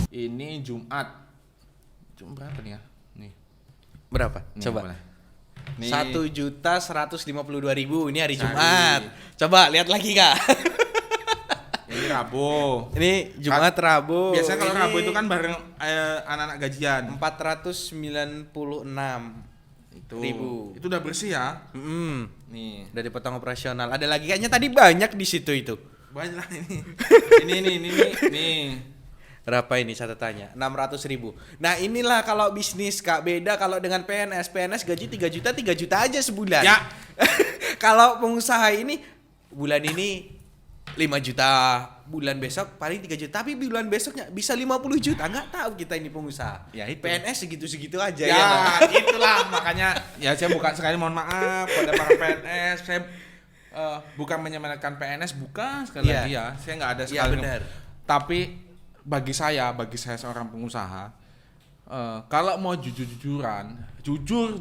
Ini Jumat. Jumat berapa nih ya? Nih. Berapa? Nih, Coba. boleh. Nih. 1.152.000 ini hari Cari. Jumat. Coba lihat lagi Kak. Ini Rabu. Ini Jumat Rabu. Biasanya kalau Ini Rabu itu kan bareng anak-anak gajian. 496 Itu. ribu. Itu udah bersih ya. Nih, udah dipotong operasional. Ada lagi kayaknya tadi banyak di situ itu. Banyak lah ini. Ini. Berapa ini catatannya? 600.000. Nah inilah kalau bisnis Kak, beda kalau dengan PNS. PNS gaji 3 juta aja sebulan. Ya. Kalau pengusaha ini bulan ini 5 juta, bulan besok paling 3 juta, tapi bulan besoknya bisa 50 juta. Nggak tahu kita ini pengusaha. Ya, itu. PNS segitu-segitu aja Ya, nggak? itulah makanya ya saya bukan sekali mohon maaf pada para PNS. Saya bukan menyemelekan PNS, bukan sekali Iya. lagi ya. Saya nggak ada Iya, sekali. benar. Tapi bagi saya seorang pengusaha, kalau mau jujur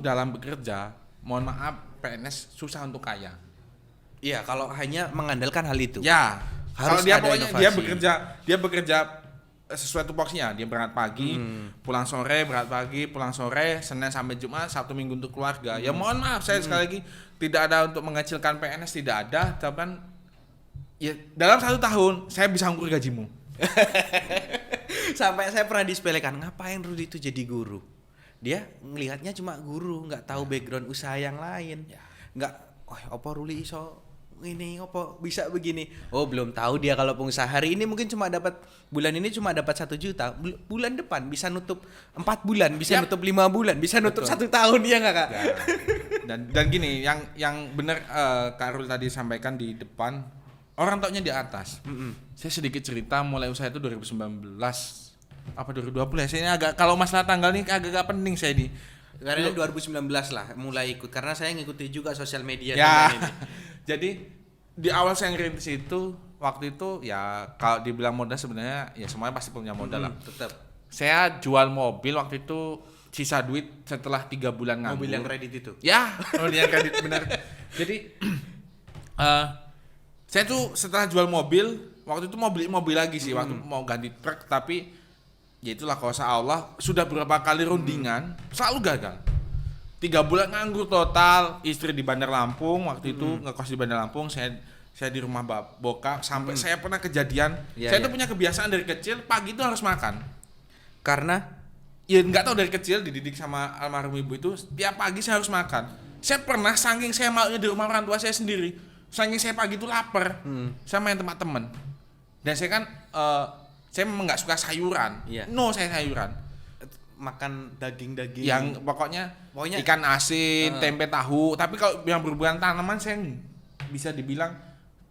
dalam bekerja, mohon maaf PNS susah untuk kaya. Iya, kalau hanya mengandalkan hal itu. Ya, kalau Harus dia ada pokoknya inovasi. dia bekerja sesuai tupoksinya. Dia berangkat pagi, pulang sore, berangkat pagi, pulang sore, Senin sampai Jumat, Sabtu Minggu untuk keluarga. Ya mohon maaf saya sekali lagi tidak ada untuk mengecilkan PNS, tidak ada, tapi kan ya dalam 1 tahun saya bisa ngukur gajimu. Sampai saya pernah disepelekan, ngapain Rudi itu jadi guru? Dia ngelihatnya cuma guru, nggak tahu background usaha yang lain. Nggak, apa Ruli iso ini, apa bisa begini? Oh, belum tahu dia kalau pengusaha hari ini mungkin cuma dapat bulan ini cuma dapat 1 juta. Bulan depan bisa nutup 4 bulan, bisa Yap. nutup 5 bulan, bisa nutup Betul. 1 tahun, ya nggak Kak? Ya. Dan gini, yang benar Kak Rul tadi sampaikan di depan, orang taunya di atas. Saya sedikit cerita mulai usaha itu 2019 apa 2020 ya. Saya ini agak kalau masalah tanggal ini agak penting saya di. Karena 2019 lah mulai ikut, karena saya ngikuti juga sosial media Ya. ini. Jadi di awal saya ngerintis itu waktu itu ya kalau dibilang modal sebenarnya ya semuanya pasti punya modal lah. Tetap. Saya jual mobil waktu itu sisa duit setelah 3 bulan nganggur. Mobil yang kredit itu. Ya, mobil yang kredit benar. Jadi saya tuh setelah jual mobil, waktu itu mau beli mobil lagi sih, waktu mau ganti truk, tapi ya itulah kuasa Allah, sudah berapa kali rundingan, selalu gagal. 3 bulan nganggur total, istri di Bandar Lampung, waktu itu ngekos di Bandar Lampung, saya di rumah bokap, sampai saya pernah kejadian, Iya, saya iya. tuh punya kebiasaan dari kecil, pagi itu harus makan. Karena Ya nggak tahu dari kecil dididik sama almarhum ibu itu tiap pagi saya harus makan. Saya pernah saking saya maunya di rumah orang tua saya sendiri, saking saya pagi itu lapar, saya main teman-teman. Dan saya kan saya memang nggak suka sayuran, Iya. saya sayuran. makan daging-daging Yang pokoknya Pokoknya- ikan asin, tempe tahu. Tapi kalau yang berhubungan tanaman saya bisa dibilang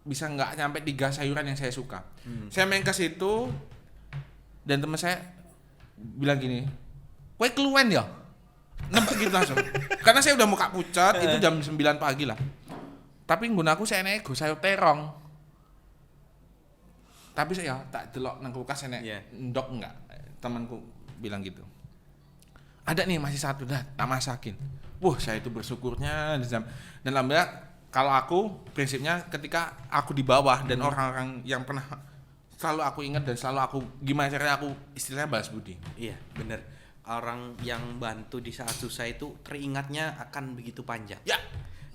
bisa nggak nyampe 3 sayuran yang saya suka. Saya main ke situ dan teman saya bilang gini, "Kowe keluwen ya?" Nembak gitu langsung. Karena saya udah muka pucat, itu jam 9 pagi lah. Tapi nggunaku saya nego sayur terong. Tapi saya tak delok nang kulkas enek Iya. ndok enggak. Temanku bilang gitu. Ada nih masih 1 dah, tak masakin. Wah, saya itu bersyukurnya dan alhamdulillah kalau aku prinsipnya ketika aku di bawah dan orang-orang yang pernah selalu aku ingat dan selalu aku gimana caranya aku istilahnya balas budi. Iya, bener. Orang yang bantu di saat susah itu teringatnya akan begitu panjang. Ya,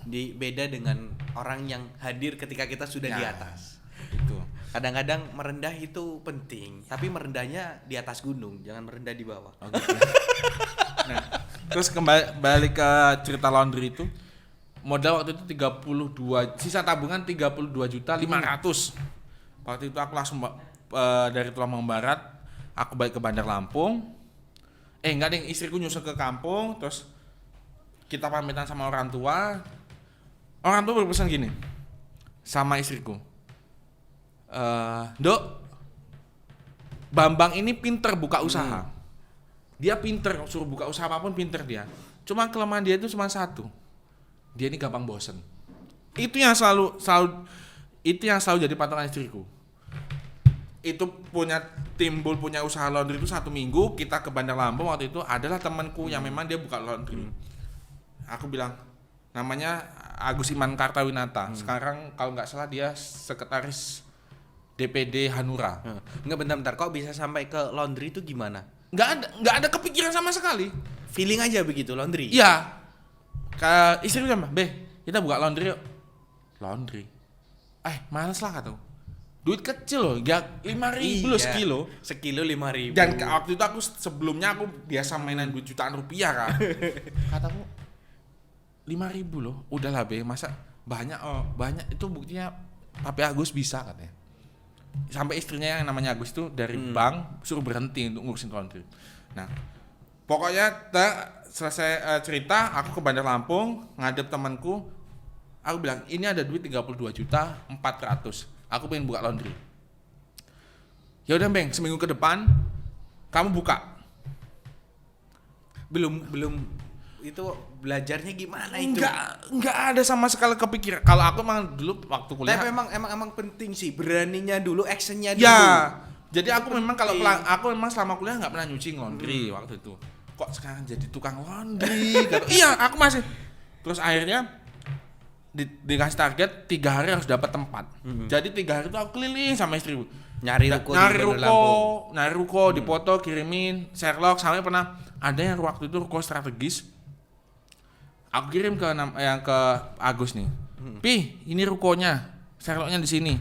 Beda dengan orang yang hadir ketika kita sudah di Ya. atas. itu. Kadang-kadang merendah itu penting, tapi merendahnya di atas gunung, jangan merendah di bawah. Oh, gitu. Nah, terus balik ke cerita laundry itu. Modal waktu itu 32, sisa tabungan 32.500.000. Waktu itu aku langsung dari Tulungagung Barat, aku balik ke Bandar Lampung. Enggak deh, istriku nyusul ke kampung, terus kita pamitan sama orang tua. Orang tua berpesan gini sama istriku. Dok, Bambang ini pinter buka usaha. Dia pinter, suruh buka usaha apapun pinter dia. Cuma kelemahan dia itu cuma satu. Dia ini gampang bosen. Itu yang selalu jadi patokan istriku. Itu timbul punya usaha laundry itu 1 minggu, kita ke Bandar Lampung waktu itu adalah temanku yang memang dia buka laundry. Aku bilang namanya Agus Iman Kartawinata. Sekarang kalau nggak salah dia sekretaris DPD Hanura. Enggak, bentar-bentar, kok bisa sampai ke laundry itu gimana? Nggak ada kepikiran sama sekali. Feeling aja begitu laundry. Iya. Istri bilang, kita buka laundry yuk. Laundry. Males lah kata. Duit kecil loh, ya 5.000 loh sekilo. Sekilo 5.000. Dan waktu itu sebelumnya aku biasa mainan duit jutaan rupiah kan. Kataku 5.000 loh, udahlah masa banyak itu buktinya Papi Agus bisa katanya. Sampai istrinya yang namanya Agus itu dari bank suruh berhenti untuk ngurusin laundry. Nah, pokoknya selesai cerita, aku ke Bandar Lampung, ngadep temanku. Aku bilang, ini ada duit 32.400.000. Aku pengen buka laundry. Ya udah Bang, seminggu ke depan kamu buka. Belum itu belajarnya gimana itu? Enggak ada sama sekali kepikiran. Kalau aku emang dulu waktu kuliah. Tapi emang penting sih, beraninya dulu, actionnya dulu. Ya, jadi aku memang aku memang selama kuliah nggak pernah nyuci laundry waktu itu. Kok sekarang jadi tukang laundry? Iya, aku masih. Terus akhirnya dikasih target 3 hari harus dapat tempat. Jadi 3 hari itu aku keliling sama istriku. Nyari ruko, dipoto, kirimin, Sherlock, sampai pernah ada yang waktu itu ruko strategis. Aku kirim ke Agus nih. Pi, ini rukonya. Sherlocknya di sini.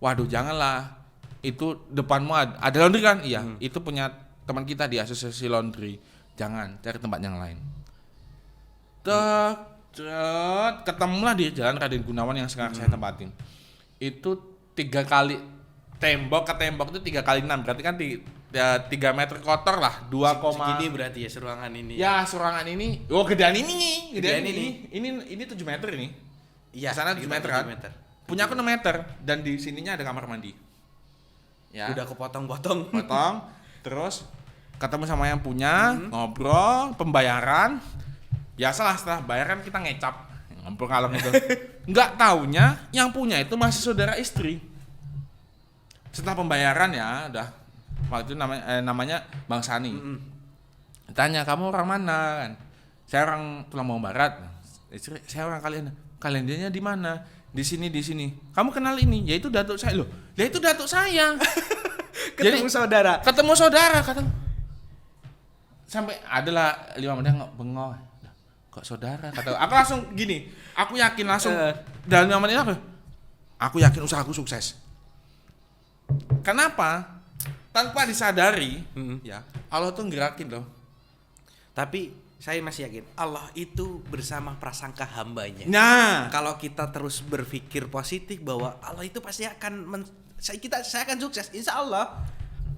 Waduh, janganlah. Itu depanmu ada laundry kan? Iya, itu punya teman kita di asosiasi laundry. Jangan, cari tempat yang lain. Ketemulah di Jalan Raden Gunawan yang sekarang saya tempatin. Itu 3 kali tembok ke tembok itu 3 kali 6, berarti kan 3 meter kotor lah, 2, segini berarti ya ruangan ini. Ya, ruangan ini. Oh, gedean ini. Ini 7 meter ini. Iya, sana 7 meter kan. Punya aku 6 meter dan di sininya ada kamar mandi. Ya. Udah kepotong-potong. Terus ketemu sama yang punya, ngobrol, pembayaran. Biasalah setelah bayar kan kita ngecap, ngobrol kalem itu. Nggak taunya yang punya itu masih saudara istri. Setelah pembayaran ya, udah waktu itu namanya Bang Sani. Tanya, kamu orang mana kan? Saya orang Tulungagung Barat. Istri, saya orang kalian dia di mana? Di sini. Kamu kenal ini? Ya itu datuk saya loh. Ya itu datuk saya. Ketemu saudara kata. Sampai adalah 5 menit bengong. Kok saudara? Kata aku langsung gini. Aku yakin langsung dalam 5 menit aku yakin usahaku sukses. Kenapa? Tanpa disadari, ya Allah tuh ngerakin loh. Tapi saya masih yakin Allah itu bersama prasangka hambanya. Nah, kalau kita terus berpikir positif bahwa Allah itu pasti akan saya akan sukses, insya Allah.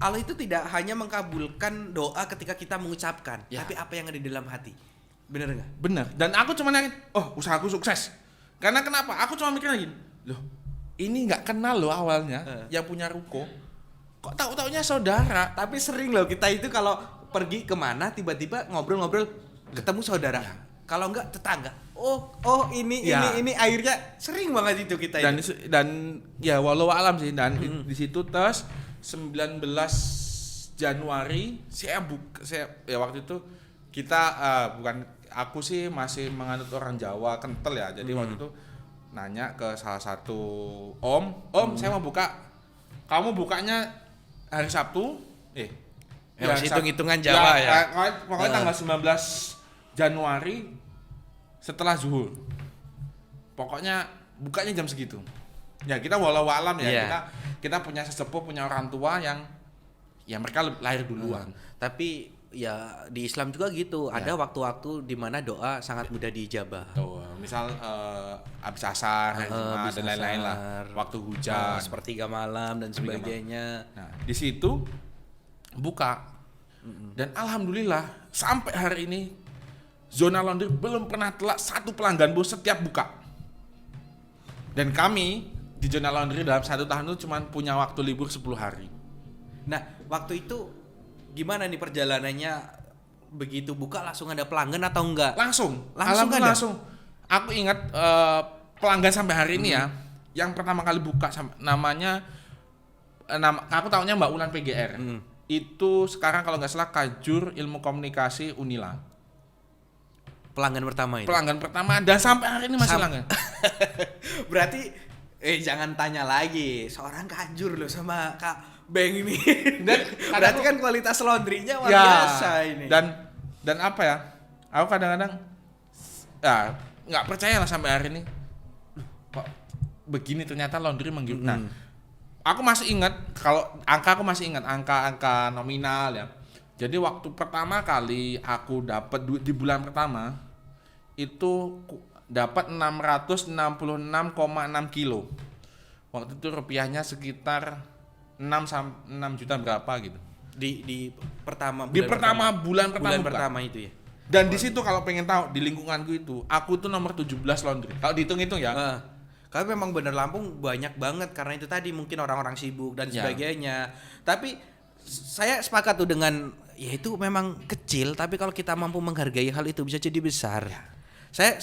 Allah itu tidak hanya mengkabulkan doa ketika kita mengucapkan, tapi apa yang ada di dalam hati. Bener nggak? Bener. Dan aku cuma yakin, usahaku sukses. Karena kenapa? Aku cuma mikir lagi, loh, ini nggak kenal loh awalnya yang punya ruko. Kok tahu-taunya saudara? Tapi sering loh kita itu kalau pergi kemana tiba-tiba ngobrol-ngobrol ketemu saudara. Kalau enggak tetangga. Ini akhirnya sering banget itu kita. Dan ya walau alam sih, dan di situ terus 19 Januari saya waktu itu kita bukan aku sih masih menganut orang Jawa kental ya. Jadi waktu itu nanya ke salah satu om saya mau buka. Kamu bukanya hari Sabtu? Hitung-hitungan Jawa ya. Pokoknya tanggal 19 Januari setelah zuhur. Pokoknya bukanya jam segitu. Ya kita walau alam ya, kita punya sesepuh, punya orang tua yang ya mereka lahir duluan. Tapi ya di Islam juga gitu, ada waktu-waktu di mana doa sangat mudah diijabah. Tuh, misal habis asar, dan lain-lain lah. Waktu hujan, sepertiga malam dan sebagainya. Nah, di situ buka. Dan alhamdulillah sampai hari ini Zona Laundry belum pernah telat satu pelanggan pun setiap buka. Dan kami di Zona Laundry dalam 1 tahun itu cuma punya waktu libur 10 hari. Nah, waktu itu gimana nih perjalanannya? Begitu buka langsung ada pelanggan atau enggak? Langsung. Aku ingat pelanggan sampai hari ini ya, yang pertama kali buka namanya aku tahunya Mbak Ulan PGR. Itu sekarang kalau nggak salah Kajur Ilmu Komunikasi Unila. Pelanggan pertama itu. Pelanggan pertama dan sampai hari ini masih pelanggan. Berarti Jangan tanya lagi. Seorang kajur loh sama Kak Beng ini. Dan Berarti kan kualitas laundrynya luar ya, biasa ini. Dan apa ya? Aku kadang-kadang ya nggak percaya lah sampai hari ini. Kok begini ternyata laundry menggiurkan. Nah, aku masih ingat aku masih ingat angka nominal ya. Jadi waktu pertama kali aku dapat duit di bulan pertama itu dapat 666,6 kilo. Waktu itu rupiahnya sekitar 6 juta berapa gitu. Di pertama Bulan bulan pertama. pertama itu ya. Dan di situ kalau pengen tahu di lingkunganku itu, aku tuh nomor 17 laundry. Kalau dihitung-hitung ya. Karena memang bener Lampung banyak banget karena itu tadi mungkin orang-orang sibuk dan sebagainya. Tapi saya sepakat tuh dengan ya itu memang kecil tapi kalau kita mampu menghargai hal itu bisa jadi besar. Saya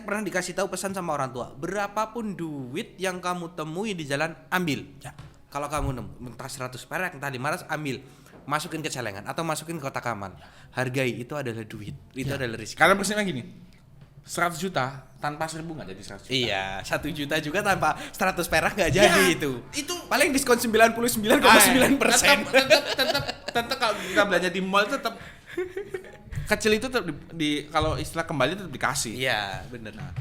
pernah dikasih tahu pesan sama orang tua, berapapun duit yang kamu temui di jalan ambil. Ya. Kalau kamu nemu entah 100 perak, entah 500 ambil. Masukin ke celengan atau masukin ke kotak amal. Hargai, itu adalah duit. Itu adalah rezeki. Karena prinsipnya gini. 100 juta tanpa 1.000 enggak jadi 100 juta. Iya, 1 juta juga tanpa 100 perak enggak jadi itu. Itu paling diskon 99,9%. Tetap kalau kita belanja di mall tetap kecil itu tetap kalau istilah kembali tetap dikasih. Iya, benar.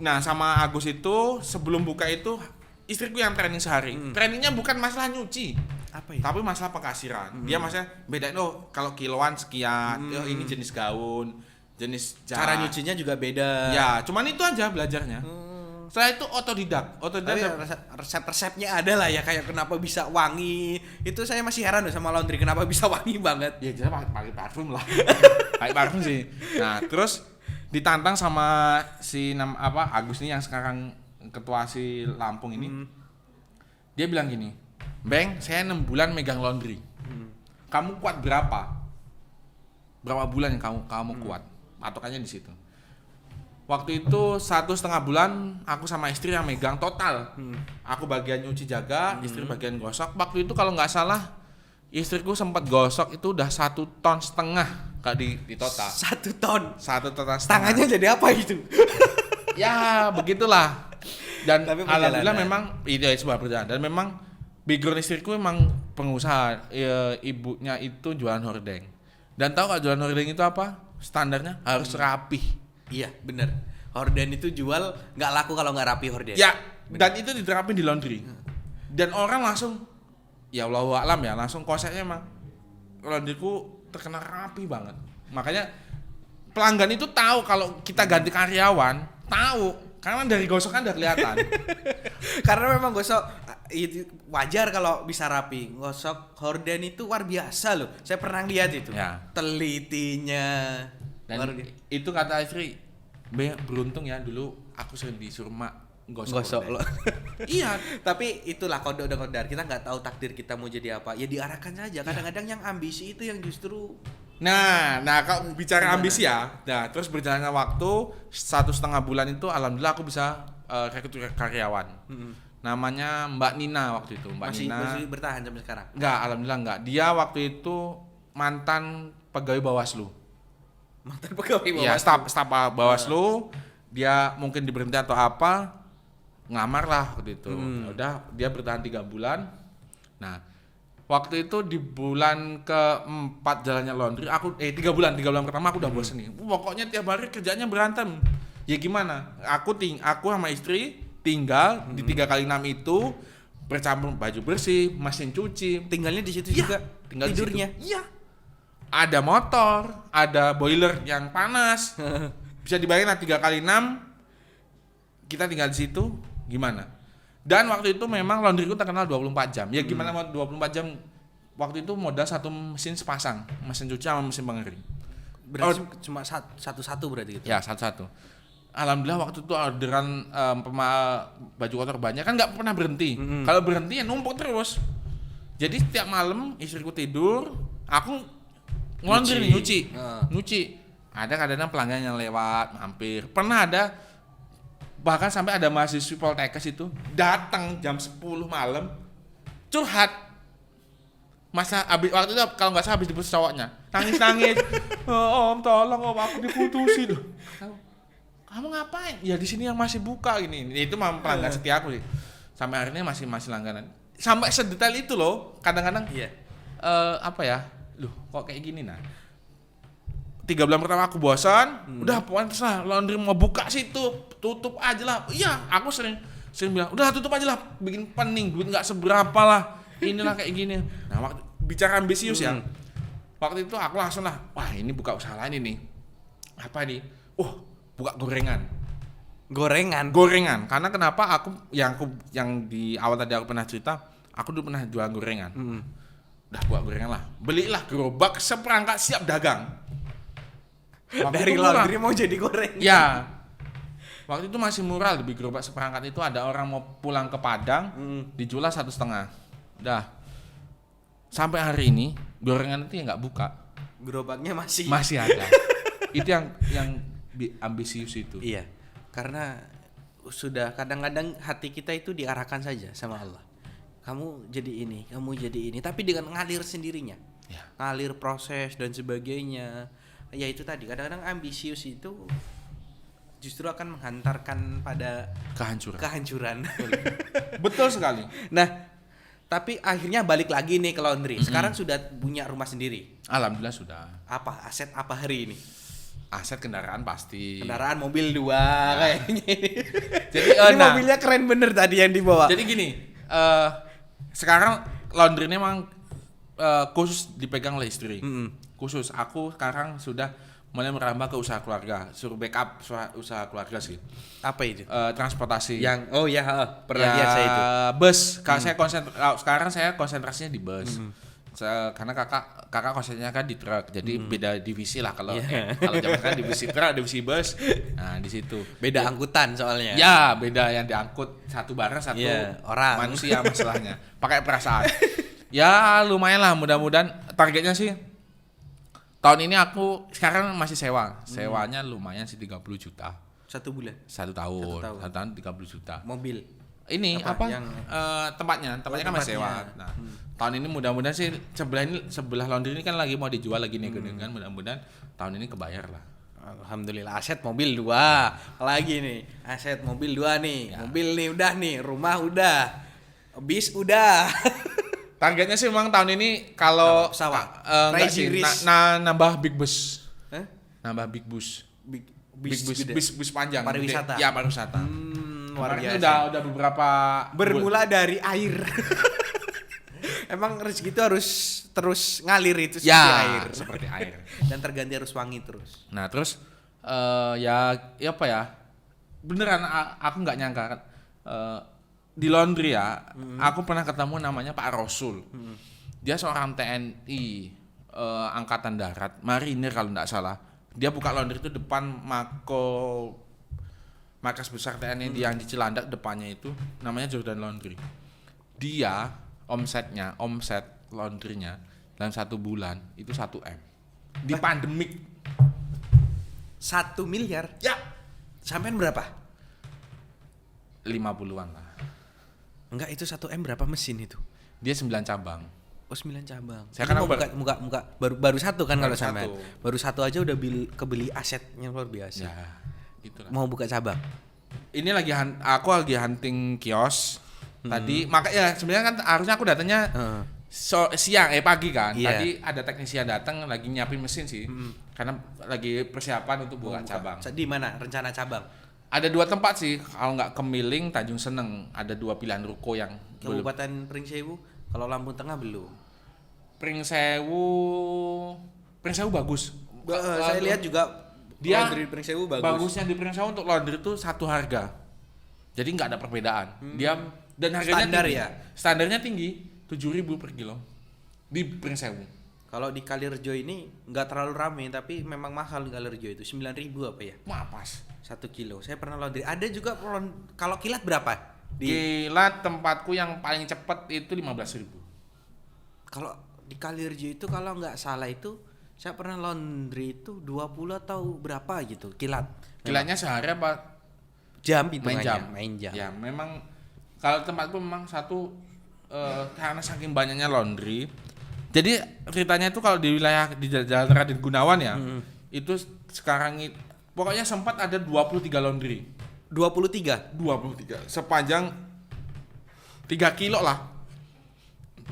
Nah, sama Agus itu sebelum buka itu istriku yang training sehari. Trainingnya bukan masalah nyuci. Apa itu? Tapi masalah pengkasiran. Dia maksudnya bedain kalau kiloan sekian, ini jenis gaun, jenis cara nyucinya juga beda. Ya, cuman itu aja belajarnya. Saya itu otodidak. Resep-resepnya ada lah ya, kayak kenapa bisa wangi. Itu saya masih heran loh sama laundry kenapa bisa wangi banget. Ya jelas pakai parfum lah. Pakai parfum sih. Nah, terus ditantang sama si Agus nih yang sekarang ketua si Lampung ini. Dia bilang gini, "Beng, saya 6 bulan megang laundry. Kamu kuat berapa? Berapa bulan yang kamu kuat?" Patokannya di situ. Waktu itu 1,5 bulan aku sama istri yang megang total. Aku bagian nyuci jaga, istri bagian gosok. Waktu itu kalau nggak salah istriku sempat gosok itu udah 1,5 ton kak di total. 1 ton. 1,5 ton. Tangannya jadi apa itu? Ya begitulah. Dan Tapi alhamdulillah memang itu sebuah perjalanan. Dan memang background istriku memang pengusaha. Ibunya itu jualan hordeng. Dan tahu gak jualan hordeng itu apa? Standarnya harus rapih. Iya, bener. Horden itu jual nggak laku kalau nggak rapi horden. Ya, dan itu diterapin di laundry. Dan orang langsung, ya Allahu a'lam ya, langsung konsepnya emang laundryku terkenal rapi banget. Makanya pelanggan itu tahu kalau kita ganti karyawan, tahu. Karena dari gosokan udah kelihatan. Karena memang gosok itu wajar kalau bisa rapi. Gosok horden itu luar biasa loh. Saya pernah lihat itu. Ya. Telitinya. Dan itu kata istri, beruntung ya dulu aku sering disuruh gosok lo. Iya, tapi itulah kode kodar. Kita nggak tahu takdir kita mau jadi apa. Ya diarahkan saja. Kadang-kadang yang ambisi itu yang justru. Nah kalau bicara ambisi ya, nah terus berjalannya waktu 1,5 bulan itu alhamdulillah aku bisa rekrut karyawan. Namanya Mbak Nina waktu itu. Masih bertahan sampai sekarang? Enggak, alhamdulillah enggak. Dia waktu itu mantan pegawai Bawaslu. Mantan pegawai Bawaslu. Iya, staf Bawaslu. Dia mungkin diberhenti atau apa, ngelamar lah waktu itu. Udah dia bertahan 3 bulan. Nah, waktu itu di bulan ke-4 jalannya laundry, 3 bulan pertama aku udah bosen nih. Pokoknya tiap hari kerjanya berantem. Ya gimana? Aku sama istri tinggal di 3x6 itu bercampur baju bersih, mesin cuci. Tinggalnya di situ juga. Tinggal tidurnya. Iya. Ada motor, ada boiler yang panas. Bisa dibayangin lah 3x6 kita tinggal di situ gimana? Dan waktu itu memang laundryku terkenal 24 jam. Ya gimana mau 24 jam? Waktu itu modal 1 mesin sepasang, mesin cuci sama mesin pengering. Berarti cuma satu-satu berarti gitu. Ya, satu-satu. Alhamdulillah waktu itu orderan baju kotor banyak kan nggak pernah berhenti. Kalau berhenti ya numpuk terus. Jadi setiap malam istriku tidur, aku nyuci. Ada kadang-kadang pelanggan yang lewat mampir. Pernah ada bahkan sampai ada mahasiswi Poltekkes itu datang jam 10 malam curhat. Waktu itu kalau nggak salah habis diputus cowoknya. Nangis. Oh, Om tolong Om, aku diputusin. kamu ngapain? Ya di sini yang masih buka ini. Itu memang pelanggan setia aku sih. Sampai hari ini masih langganan. Sampai sedetail itu loh. Kadang-kadang apa ya? Loh, kok kayak gini nah. 3 bulan pertama aku bosan, udah pokoknya terserah laundry mau buka situ, tutup aja lah. Iya, aku sering bilang, udah tutup aja lah, bikin pening, duit nggak seberapa lah. Inilah kayak gini. Nah, waktu bicara ambisius ya. Waktu itu aku langsung lah, wah ini buka usaha lain ini. Apa nih? Buka gorengan. Gorengan. Karena kenapa aku yang di awal tadi aku pernah cerita, aku dulu pernah jualan gorengan. Udah buat gorengan lah. Belilah gerobak seperangkat siap dagang. Dari laundry mau jadi gorengan. Ya. Waktu itu masih murah, lebih gerobak seperangkat itu ada orang mau pulang ke Padang, dijual 1,5. Udah. Sampai hari ini gorengan itu ya nggak buka. Gerobaknya masih ada. Itu yang ambisius itu. Iya. Karena sudah kadang-kadang hati kita itu diarahkan saja sama Allah. Kamu jadi ini, tapi dengan ngalir sendirinya. Ya. Ngalir proses dan sebagainya. Ya itu tadi, kadang-kadang ambisius itu justru akan menghantarkan pada kehancuran. Betul sekali. Nah, tapi akhirnya balik lagi nih ke laundry. Sekarang sudah punya rumah sendiri. Alhamdulillah sudah. Apa aset apa hari ini? Aset kendaraan pasti. Kendaraan mobil 2 kayaknya. Jadi ini mobilnya keren bener tadi yang dibawa. Jadi gini, sekarang laundry ini memang khusus dipegang oleh istri. Khusus aku sekarang sudah mulai merambah ke usaha keluarga, suruh backup usaha keluarga sih. Apa itu? Transportasi. Yang pernah lihat saya itu. Bus. Sekarang saya konsentrasinya di bus. Karena kakak konsentrasinya kan di truk, jadi beda divisi lah kalau zaman kan divisi truk, divisi bus. Nah di situ. Beda angkutan soalnya. Ya beda, yang diangkut satu barang satu orang manusia masalahnya. Pakai perasaan. Ya lumayan lah, mudah-mudahan targetnya sih. Tahun ini aku sekarang masih sewanya lumayan sih 30 juta. 1 bulan? 1 tahun. 1 tahun 30 juta. Mobil? Ini tempatnya kan masih sewa. Nah, tahun ini mudah-mudahan sih sebelah laundry ini kan lagi mau dijual lagi nih kan, mudah-mudahan tahun ini kebayar lah. Alhamdulillah, aset mobil 2 lagi nih, aset mobil 2 nih, mobil nih udah nih, rumah udah, bis udah. Targetnya sih memang tahun ini kalau pesawat, enggak sih, nambah big bus. Nambah big bus. Bis panjang. Pariwisata. Ya, pariwisata. Luar biasa. Udah beberapa bermula dari air. Emang rezeki itu harus terus ngalir itu seperti air. Dan terganti arus wangi terus. Nah, terus ya apa ya? Beneran aku nggak nyangka kan. Di laundry ya, aku pernah ketemu namanya Pak Rasul. Dia seorang TNI Angkatan Darat, marinir kalau nggak salah. Dia buka laundry itu depan markas besar TNI yang di Cilandak, depannya itu namanya Jordan Laundry. Dia omset laundrynya dalam 1 bulan itu 1 M. Di pandemik 1 miliar? Ya. Sampean berapa? 50-an lah. Enggak, itu 1 M berapa mesin itu? Dia 9 cabang. Oh 9 cabang. Saya kan buka baru 1 kan kalau sampean. 1. Baru 1 aja udah kebeli asetnya luar biasa. Ya, gitulah. Mau buka cabang. Ini aku lagi hunting kios. Tadi makanya sebenarnya kan harusnya aku datangnya pagi kan. Iya. Tadi ada teknisi yang datang lagi nyiapin mesin sih. Karena lagi persiapan untuk buka cabang. Di mana rencana cabang? Ada 2 tempat sih, kalau nggak Kemiling, Tanjung Seneng. Ada 2 pilihan ruko yang Kabupaten Pringsewu, kalau Lampung Tengah belum. Pringsewu bagus. Saya lihat juga dia laundry Pringsewu bagus. Bagusnya di Pringsewu untuk laundry itu satu harga. Jadi nggak ada perbedaan. Dia dan harganya standar tinggi. Ya. Standarnya tinggi, 7.000 per kilo di Pringsewu. Kalau di Kalirjo ini nggak terlalu ramai, tapi memang mahal di Kalirjo itu 9.000 apa ya? Wah pas. 1 kilo. Saya pernah laundry. Ada juga kalau kilat berapa? Kilat tempatku yang paling cepat itu 15.000. Kalau di Kalirjo itu kalau nggak salah itu saya pernah laundry itu 20 atau berapa gitu kilat. Kilatnya sehari apa? Jam itu main jam. Ya memang kalau tempatku memang karena saking banyaknya laundry. Jadi ceritanya itu kalau di wilayah di Jalan Raden Gunawan ya, itu sekarang Pokoknya sempat ada 23 laundry. 23. 23 sepanjang 3 kilo lah.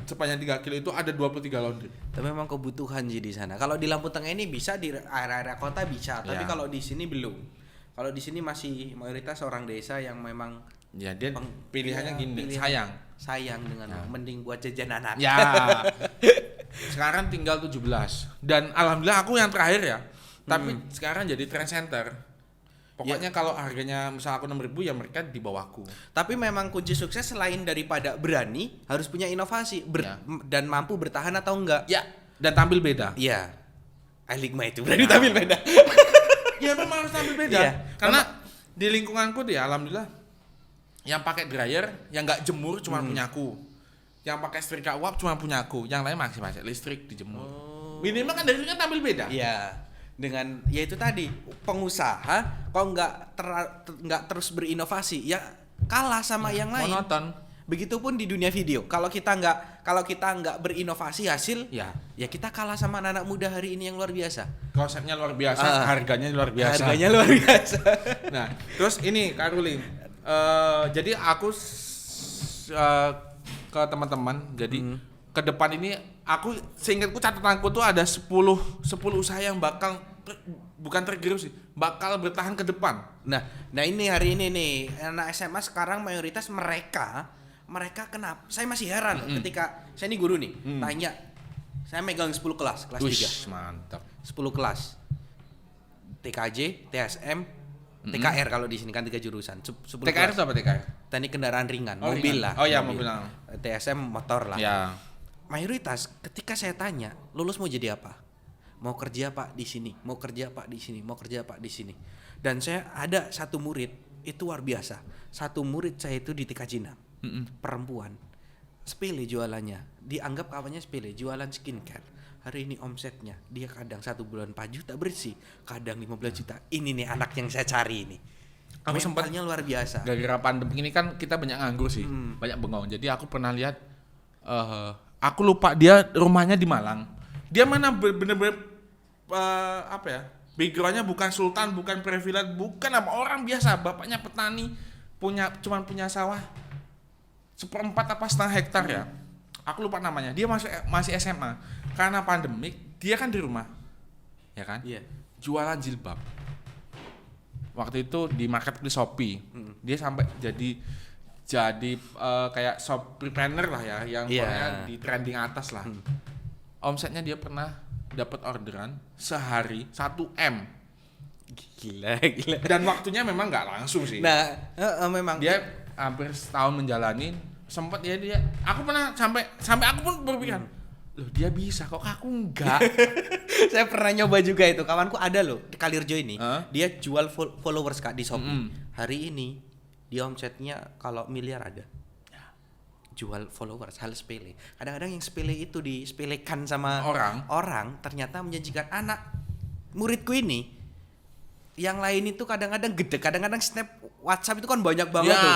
Sepanjang 3 kilo itu ada 23 laundry. Tapi memang kebutuhan sih di sana. Kalau di Lampung Tengah ini bisa, di area-area kota bisa, tapi Ya. kalau di sini belum. Kalau di sini masih mayoritas orang desa yang memang Ya dia pilihannya ya, gini, pilihan sayang. dengan mending buat jajan anak. Ya. Sekarang tinggal 17. Dan alhamdulillah aku yang terakhir ya. Tapi sekarang jadi trend center. Pokoknya kalau harganya misal aku 6.000 ya mereka di bawahku. Tapi memang kunci sukses selain daripada berani, harus punya inovasi Ya. dan mampu bertahan atau enggak. Ya, dan tampil beda. Iya. Eligma itu berani tampil beda. Ya memang harus tampil beda. Iya. Karena di lingkunganku dia alhamdulillah yang pakai dryer, yang enggak jemur cuma punyaku. Yang pakai setrika uap cuma punyaku. Yang lain masih pakai listrik dijemur. Minimal kan dari kan tampil beda. Iya. Dengan ya itu tadi, pengusaha kok nggak terus berinovasi, ya kalah sama yang lain. Monoton. Begitupun di dunia video. Kalau kita nggak berinovasi hasil, Ya. ya kita kalah sama anak muda hari ini yang luar biasa. Konsepnya luar biasa, harganya luar biasa. Harganya luar biasa. Nah, terus ini Kak Ruli, jadi aku ke teman-teman, jadi ke depan ini aku seingatku catatanku tuh ada 10 usaha yang bakal bukan tergerus sih, bakal bertahan ke depan. Nah ini hari ini nih anak SMA sekarang mayoritas mereka kenapa? Saya masih heran ketika saya ini guru nih, tanya, saya megang 10 kelas 3. Wih, mantap. 10 kelas. TKJ, TSM, TKR kalau di sini kan 3 jurusan. 10 TKR kelas. itu apa TKR? Teknik kendaraan ringan, Oh, mobil ringan. lah. Oh iya, mobil lah. TSM motor lah. Ya. Mayoritas ketika saya tanya, lulus mau jadi apa? Mau kerja Pak di sini, mau kerja Pak di sini, mau kerja Pak di sini. Dan saya ada satu murid, itu luar biasa. Satu murid saya itu di TK Jinam. Perempuan. Sepele jualannya. Dianggap kawannya sepele, jualan skincare. Hari ini omsetnya dia kadang 1 bulan 4 juta bersih, kadang 15 juta. Ini nih anak yang saya cari ini. Aku sempat Mentalnya luar biasa. gara-gara pandemi ini kan kita banyak nganggur sih, banyak bengong. Jadi aku pernah lihat, aku lupa dia rumahnya di Malang. Dia mana bener-bener apa ya? Backgroundnya bukan sultan, bukan privilege, bukan apa orang biasa. Bapaknya petani, cuman punya sawah 1/4 apa setengah hektar ya. Aku lupa namanya. Dia masih SMA. Karena pandemik, dia kan di rumah, ya kan? Iya. Jualan jilbab. Waktu itu di marketplace Shopee, dia sampai jadi kayak Shopee-planner lah ya, yang pokoknya di trending atas lah. Omsetnya dia pernah dapat orderan sehari 1 M. Gila. Dan waktunya memang nggak langsung sih. Nah, memang Dia hampir setahun menjalani, sempat dia aku pernah sampai aku pun berpikir, loh dia bisa kok aku enggak. saya pernah nyoba juga itu. Kawanku ada loh di Kalirjo ini. Hah? Dia jual followers Kak di Shopee. Hari ini dia omsetnya kalau miliar ada. Jual followers, hal sepele. Kadang-kadang yang sepele itu disepelekan sama orang ternyata menjanjikan. Anak muridku ini yang lain itu kadang-kadang gede, kadang-kadang snap WhatsApp itu kan banyak banget tuh.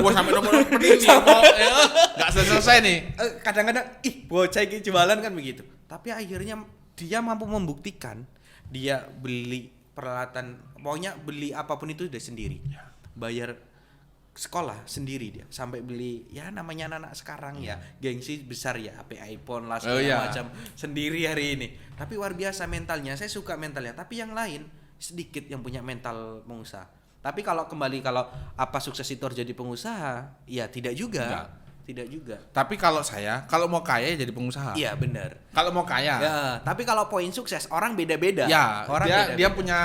Gua sampai nomor penting enggak selesai nih. Kadang-kadang bocah ini jualan kan begitu. Tapi akhirnya dia mampu membuktikan dia beli peralatan, pokoknya beli apapun itu udah sendiri. Bayar sekolah sendiri dia, sampai beli ya namanya anak-anak sekarang ya gengsi besar ya, HP iPhone lah segala macam sendiri hari ini. Tapi luar biasa mentalnya, saya suka mentalnya. Tapi yang lain sedikit yang punya mental pengusaha. Tapi kalau apa sukses itu harus jadi pengusaha? Ya tidak juga. Tidak juga. Tapi kalau mau kaya ya jadi pengusaha. Iya benar. Kalau mau kaya. Ya, tapi kalau poin sukses orang beda-beda. Ya, orang dia punya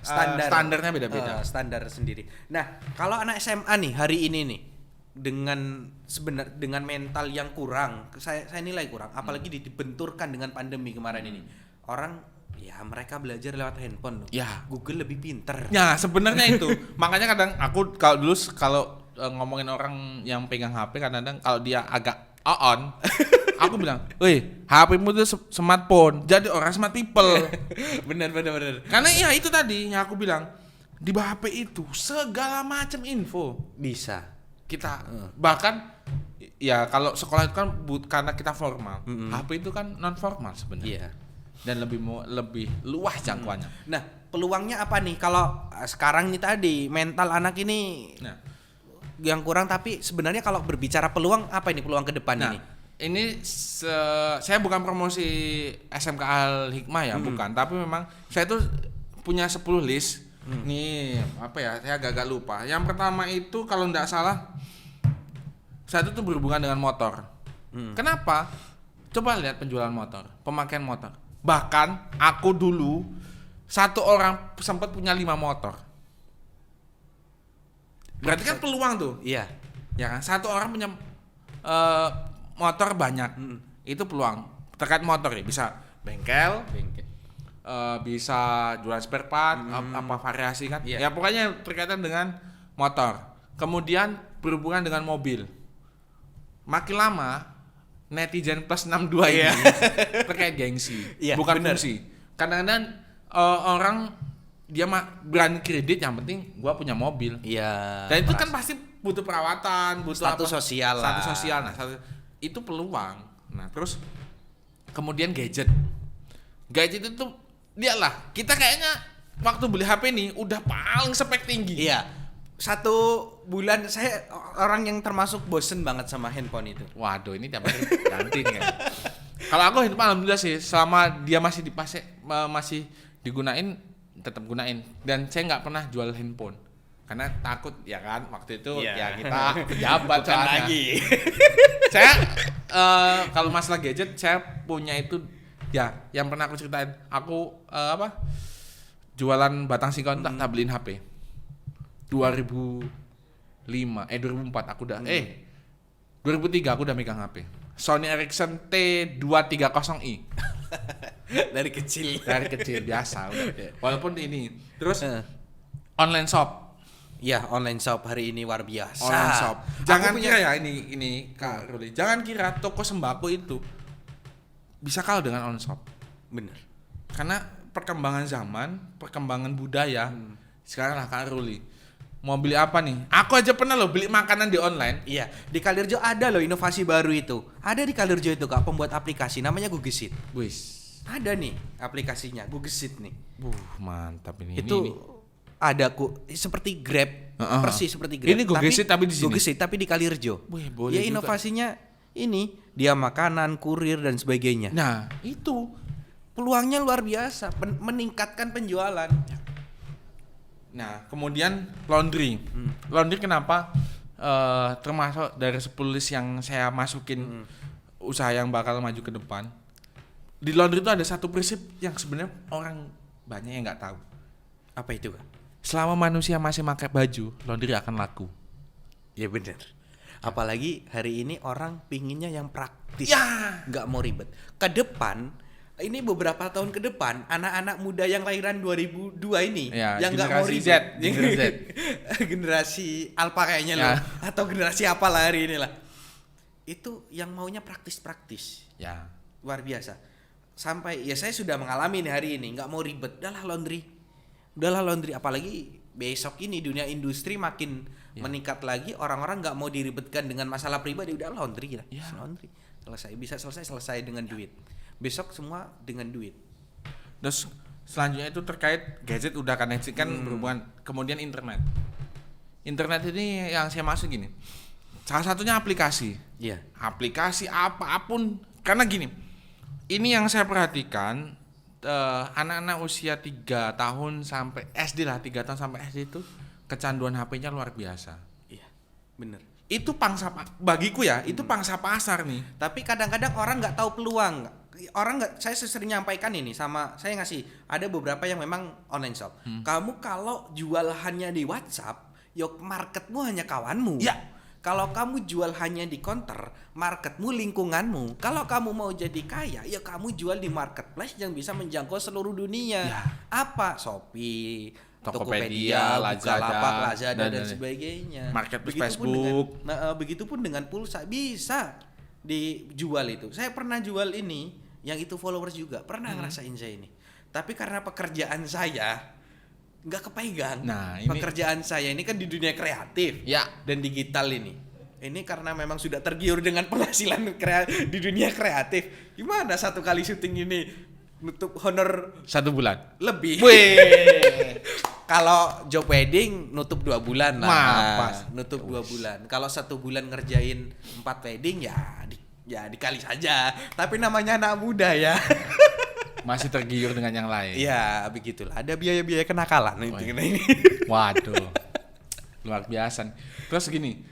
standarnya beda-beda. Standar sendiri. Nah, kalau anak SMA nih hari ini nih dengan mental yang kurang, saya nilai kurang, apalagi dibenturkan dengan pandemi kemarin ini. Orang ya mereka belajar lewat handphone loh. Ya. Google lebih pinter. Ya, sebenarnya itu. Makanya kadang aku kalau ngomongin orang yang pegang HP, kadang-kadang kalau dia agak on, aku bilang, "Woi, HP-mu itu smartphone, jadi orang smart people." bener. Karena ya itu tadi yang aku bilang, di HP itu segala macam info Bisa. kita bahkan ya kalau sekolah itu kan karena kita formal, HP itu kan non formal sebenarnya. Iya. dan lebih luas jangkauannya. Nah, peluangnya apa nih kalau sekarang nih tadi mental anak ini Nah, yang kurang, tapi sebenarnya kalau berbicara peluang apa ini peluang ke depan nah ini? ini saya bukan promosi SMK Al Hikmah ya, bukan, tapi memang saya tuh punya 10 list. Nih, apa ya? Saya agak lupa. Yang pertama itu kalau enggak salah saya tuh berhubungan dengan motor. Kenapa? Coba lihat penjualan motor, pemakaian motor. Bahkan aku dulu satu orang sempat punya 5 motor. Berarti kan peluang tuh. Iya. Ya kan? Satu orang punya motor banyak. Itu peluang. Terkait motor ya, bisa bengkel, bisa jualan spare part, apa variasi kan. Iya. Ya pokoknya berkaitan dengan motor. Kemudian berhubungan dengan mobil. Makin lama netizen plus 62 ini terkait gengsi, Iya, bukan bener. fungsi. Kadang-kadang orang dia berani kredit, yang penting gua punya mobil. Iya. Dan itu kan pasti butuh perawatan, butuh Status sosial lah. Status sosial. Nah, itu peluang. Nah, terus kemudian gadget. Gadget itu dia lah. Kita kayaknya waktu beli HP nih udah paling spek tinggi. Iya. 1 bulan saya orang yang termasuk bosen banget sama handphone itu. Waduh, ini tiap hari ganti nih ya. Kalau aku handphone alhamdulillah sih, selama dia masih masih digunain, tetap gunain. Dan saya nggak pernah jual handphone. Karena takut ya kan, waktu itu Iya. ya kita pejabat Bukan soalnya. lagi. Saya kalau masalah gadget saya punya itu ya, yang pernah aku ceritain. Aku jualan batang singkong tak beliin HP. 2004 aku udah 2003 aku udah megang HP. Sony Ericsson T230i. Dari kecil. Dari kecil biasa udah. Walaupun ini terus online shop. Ya, online shop hari ini luar biasa. Online shop. Aku Jangan punya- kira ya ini Kak Ruli. Jangan kira toko sembako itu bisa kalah dengan online shop. Bener. Karena perkembangan zaman, perkembangan budaya. Sekarang lah Kak Ruli. Mau beli apa nih? Aku aja pernah loh beli makanan di online. Iya, di Kalirjo ada loh inovasi baru itu. Ada di Kalirjo itu Kak, pembuat aplikasi namanya Gugesit. Wis. Ada nih aplikasinya, Gugesit nih. Mantap ini. Itu ini. ada seperti Grab, persis seperti Grab. Ini Gugesit tapi di sini? Gugesit tapi di Kalirjo. Wih, boleh Ya juga. inovasinya ini, dia makanan, kurir dan sebagainya. Nah, itu. Peluangnya luar biasa, meningkatkan penjualan. Nah, kemudian laundry. Laundry kenapa termasuk dari 10 list yang saya masukin usaha yang bakal maju ke depan. Di laundry itu ada satu prinsip yang sebenarnya orang banyak yang nggak tahu. Apa itu Kak? Selama manusia masih pakai baju, laundry akan laku. Ya benar. Apalagi hari ini orang pinginnya yang praktis, Ya. nggak mau ribet. Ke depan, ini beberapa tahun ke depan, anak-anak muda yang lahiran 2002 ini, Ya, yang nggak mau generasi ribet, Z, generasi Z. generasi Alpha kayaknya Ya. loh, atau generasi apa lah hari ini lah. Itu yang maunya praktis-praktis, Ya. luar biasa. Sampai ya saya sudah mengalami nih hari ini, nggak mau ribet, udahlah laundry, apalagi besok ini dunia industri makin meningkat lagi, orang-orang nggak mau diribetkan dengan masalah pribadi, udah laundry lah, laundry selesai dengan duit. Besok semua dengan duit. Terus selanjutnya itu terkait gadget udah kan berhubungan, kemudian internet. Internet ini yang saya maksud gini. Salah satunya aplikasi. Iya. Aplikasi apapun, karena gini. Ini yang saya perhatikan, anak-anak usia 3 tahun sampai SD lah, 3 tahun sampai SD itu kecanduan HP-nya luar biasa. Iya, bener. Itu pangsa bagiku ya, itu pangsa pasar nih. Tapi kadang-kadang orang nggak tahu peluang. Saya sering nyampaikan ini sama saya ngasih ada beberapa yang memang online shop. Kamu kalau jual hanya di WhatsApp, yuk marketmu hanya kawanmu. Ya. Kalau kamu jual hanya di counter, marketmu lingkunganmu. Kalau kamu mau jadi kaya, ya kamu jual di marketplace yang bisa menjangkau seluruh dunia. Ya. Apa? Shopee, Tokopedia, Bukalapak, Lazada, Lazada dan dan sebagainya. Marketplace Begitupun Facebook. Begitupun dengan pulsa bisa dijual itu. Saya pernah jual ini, yang itu followers juga pernah ngerasain saya ini. Tapi karena pekerjaan saya nggak kepegang. Nah, ini- pekerjaan saya ini kan di dunia kreatif Ya. dan digital ini. Ini karena memang sudah tergiur dengan penghasilan di dunia kreatif. Gimana satu kali syuting ini nutup honor 1 bulan. lebih. Wih. Kalau job wedding nutup 2 bulan lah. Mapas. Nutup 2 bulan. Kalau 1 bulan ngerjain 4 wedding ya dikali saja. Tapi namanya anak muda ya. Masih tergiur dengan yang lain. Iya, begitulah. Ada biaya-biaya kenakalan ini. Waduh. Luar biasa. Terus gini,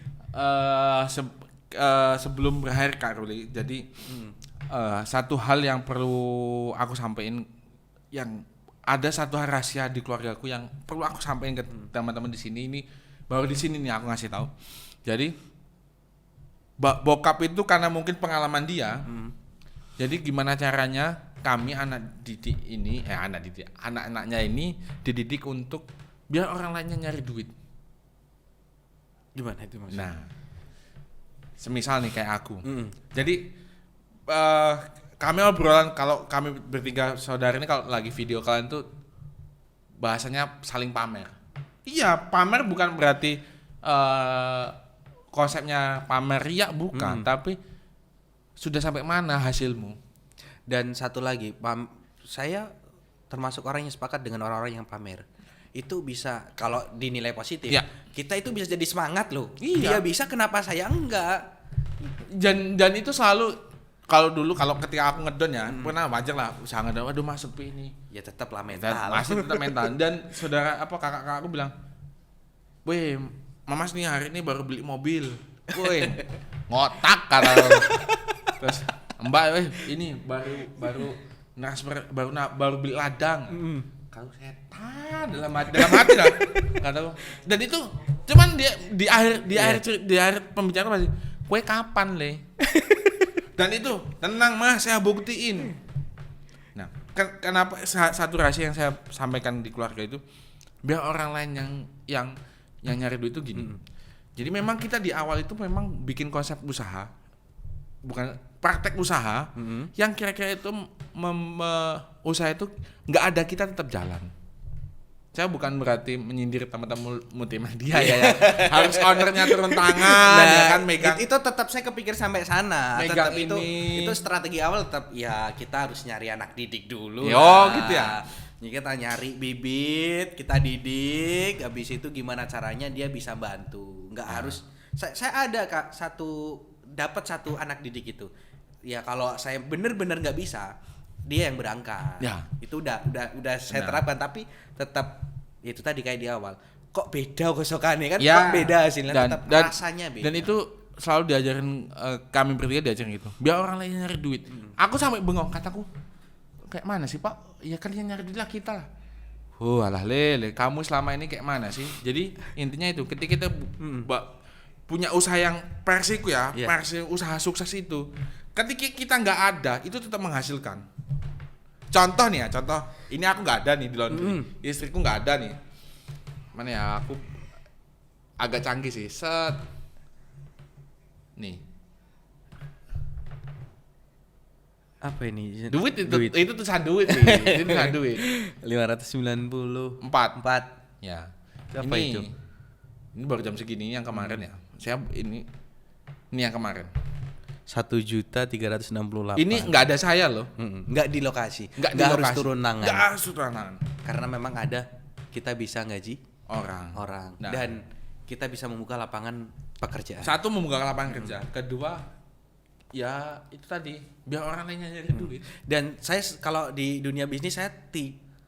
sebelum berakhir Kak Ruli, jadi satu hal yang perlu aku sampaikan, yang ada satu rahasia di keluargaku yang perlu aku sampaikan ke teman-teman di sini. Ini baru di sini nih aku ngasih tahu. Jadi bokap itu karena mungkin pengalaman dia, jadi gimana caranya kami anak-anaknya ini dididik untuk biar orang lainnya nyari duit. Gimana itu maksudnya? Nah, semisal nih kayak aku. Jadi kami obrolan, kalau kami bertiga saudara ini kalau lagi video kalian tuh bahasanya saling pamer. Iya, pamer bukan berarti konsepnya pamer riak, bukan, tapi sudah sampai mana hasilmu. Dan satu lagi, saya termasuk orang yang sepakat dengan orang-orang yang pamer. Itu bisa, kalau dinilai positif, ya, kita itu bisa jadi semangat loh. Iya. Dia bisa, kenapa saya enggak? Dan itu selalu, kalau ketika aku ngedon ya, pernah wajar lah usaha ngedon, waduh mas sepi ini. Ya tetaplah mental. Masih tetap mental. Dan kakak aku bilang, weh, mamas nih hari ini baru beli mobil. Weh, ngotak kata. Terus mbak, ini baru beli ladang. Kalau setan dalam hati lah kata. Dan itu cuman dia di akhir pembicaraan masih, kue kapan le? Dan itu tenang mas, saya buktiin. Nah, kenapa satu rahasia yang saya sampaikan di keluarga itu, biar orang lain yang nyari duit itu gini. Jadi memang kita di awal itu memang bikin konsep usaha, bukan praktek usaha, yang kira-kira itu usaha itu nggak ada, kita tetap jalan. Saya bukan berarti menyindir teman-teman multimedia ya. Harus ownernya turun tangan, ya kan, megang. Itu tetap saya kepikir sampai sana. Megang tetap ini. itu strategi awal, tetap ya kita harus nyari anak didik dulu. Gitu ya. Jadi kita nyari bibit, kita didik, habis itu gimana caranya dia bisa bantu. Nggak harus. Saya ada Kak dapat satu anak didik itu. Ya kalau saya bener-bener nggak bisa, dia yang berangkat. Ya. Itu udah saya terapkan, tapi tetap itu tadi kayak di awal. Kok beda kosokannya kan? Ya, kok beda hasilnya, tetap rasanya beda. Dan itu selalu diajarin, kami bertiga diajarin gitu. Biar orang lain nyari duit. Aku sampai bengong, kataku, kayak mana sih Pak? Ya kan yang nyari duit lah kita lah. Alah lele, kamu selama ini kayak mana sih? Jadi intinya itu, ketika kita punya usaha yang versiku ya, versi usaha sukses itu, ketika kita nggak ada, itu tetap menghasilkan. Contoh nih ya, ini aku nggak ada nih di laundry, istriku nggak ada nih. Mana ya, aku agak canggih sih, nih. Apa ini? Duit itu tulisan duit sih, itu tulisan duit. 594. 4. Ya. Apa itu? Ini baru jam segini yang kemarin ya. Ini yang kemarin. 1.368. Ini nggak ada saya loh. Nggak di lokasi. Nggak harus turun tangan. Nggak harus turun tangan. Karena memang ada, kita bisa gaji orang. Nah, dan kita bisa membuka lapangan pekerjaan. Satu, membuka lapangan kerja. Kedua, ya itu tadi, biar orang lainnya nyari duit. Dan saya kalau di dunia bisnis,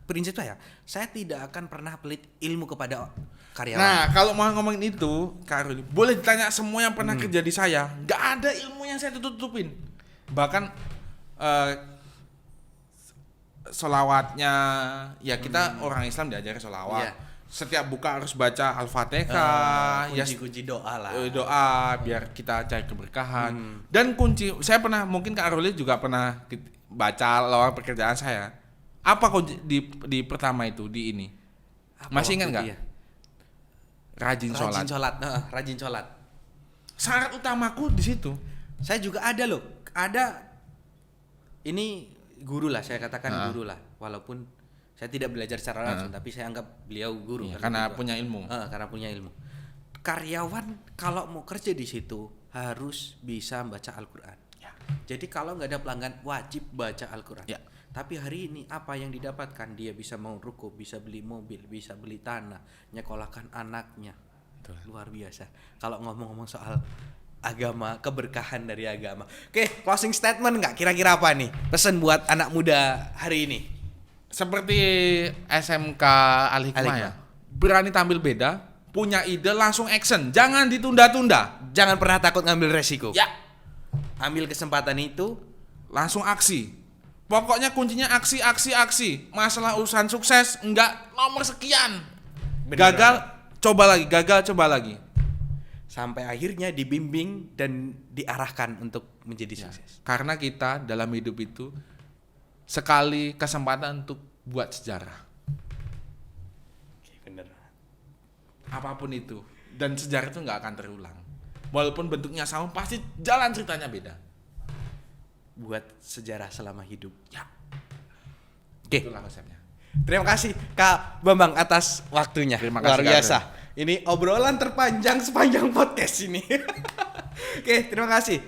prinsip saya tidak akan pernah pelit ilmu kepada karyawan. Nah, kalau mau ngomongin itu, Kak Ruli, boleh ditanya semua yang pernah kerja di saya, nggak ada ilmu yang saya tutupin. Bahkan sholawatnya, ya kita orang Islam diajari sholawat. Yeah. Setiap buka harus baca Al-Fatihah, kunci-kunci doa lah. Doa biar kita cari keberkahan. Dan saya pernah, mungkin Kak Ruli juga pernah baca lowongan pekerjaan saya. Apa kunci di pertama itu, di ini? Masih ingat nggak? Rajin sholat. Rajin sholat. Syarat utamaku di situ. Saya juga ada loh. Ini guru lah, saya katakan guru lah. Walaupun saya tidak belajar secara langsung, tapi saya anggap beliau guru. Ya, karena punya ilmu. Karena punya ilmu. Karyawan kalau mau kerja di situ harus bisa baca Al-Quran. Ya. Jadi kalau nggak ada pelanggan, wajib baca Al-Quran. Ya. Tapi hari ini apa yang didapatkan? Dia bisa mau ruko, bisa beli mobil, bisa beli tanah, nyekolahkan anaknya. Betul. Luar biasa. Kalau ngomong-ngomong soal agama, keberkahan dari agama. Oke, closing statement nggak? Kira-kira apa nih? Pesan buat anak muda hari ini. Seperti SMK Al-Hikmah ya. Al-Hikmah. Berani tampil beda, punya ide langsung action, jangan ditunda-tunda. Jangan pernah takut ngambil resiko. Ya, Ambil kesempatan itu. langsung aksi. Pokoknya kuncinya aksi, aksi, aksi. Masalah urusan sukses enggak nomor sekian. Bener Gagal, coba lagi, gagal, coba lagi. Sampai akhirnya dibimbing dan diarahkan untuk menjadi sukses. Karena kita dalam hidup itu sekali kesempatan untuk buat sejarah. Oke, bener. Apapun itu. Dan sejarah itu nggak akan terulang. Walaupun bentuknya sama, pasti jalan ceritanya beda. Buat sejarah selama hidup. Ya, Oke. itulah konsepnya. Terima kasih Kak Bambang atas waktunya. Terima Luar kasih, Kak biasa. Ini obrolan terpanjang sepanjang podcast ini. Oke, terima kasih.